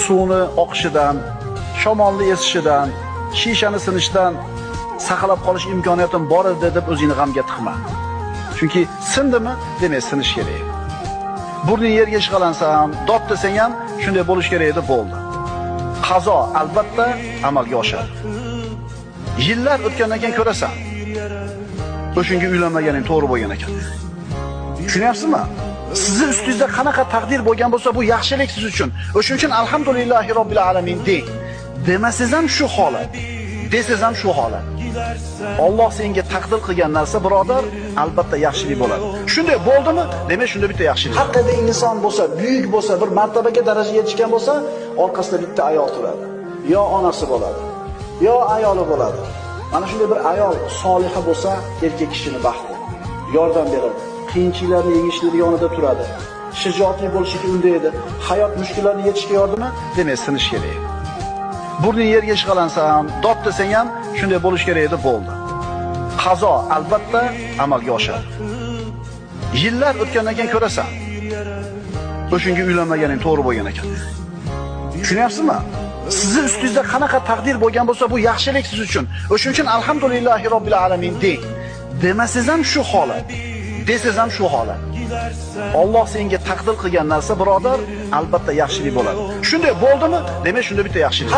suvni oqishidan, shamolni esishidan, shishani sinishidan saqlab qolish imkoniyatim bor edi deb o'zingni g'amga tiqma. Chunki sindimi, demak sinish kerak. Burning yerga ishqalansa ham, dod desang ham shunday bo'lish kerak edi, bo'ldi. Qazo albatta amalga oshadi. Yillar o'tgandan keyin ko'rasan. O'shunga uylanmaganing to'g'ri bo'lgan ekan. Tushunyapsizmi? Sizni ustingizda qanaqa taqdir bo'lgan bo'lsa, bu yaxshilik siz uchun. O'shuning uchun alhamdulillahi robbil alamin deng. Demasangiz ham shu holat, desangiz ham shu holat. Alloh senga taqdir qilgan narsa, birodar, albatta yaxshilik bo'ladi. Shunday bo'ldimi? Demak, shunda bitta yaxshilik. Haqiqiy inson bo'lsa, buyuk bo'lsa, bir martabaga darajaga yetishgan bo'lsa, orqasida bitta ayol turadi. Yo onasi bo'ladi, yo ayoli bo'ladi. Mana shunday bir ayol soliha bo'lsa, erkak kishini baxti, yordam beradi. Qiyinchiliklarni yengishlik yonida turadi. Shijoatli bo'lishiga undaydi. Hayot mushkullarini yechishga yordami? Demak, sinish kerak. Burning yerga ishqalansa ham, dod desang ham shunday bo'lish kerak edi, bo'ldi. Qazo albatta amalga oshadi. Yillar o'tgandan keyin ko'rasan. O'shunga uylanmaganing to'g'ri bo'lgan ekan. Tushunyapsizmi? Sizni ustingizda qanaqa taqdir bo'lgan bo'lsa, bu yaxshilik siz uchun. O'shuning uchun alhamdulillahi robbil alamin deng. Demasangiz ham shu holat, desangiz ham shu holat. Alloh senga taqdir qilgan narsa, birodar, albatta yaxshilik bo'ladi. Shunday bo'ldimi? Demak, shunda bitta yaxshilik.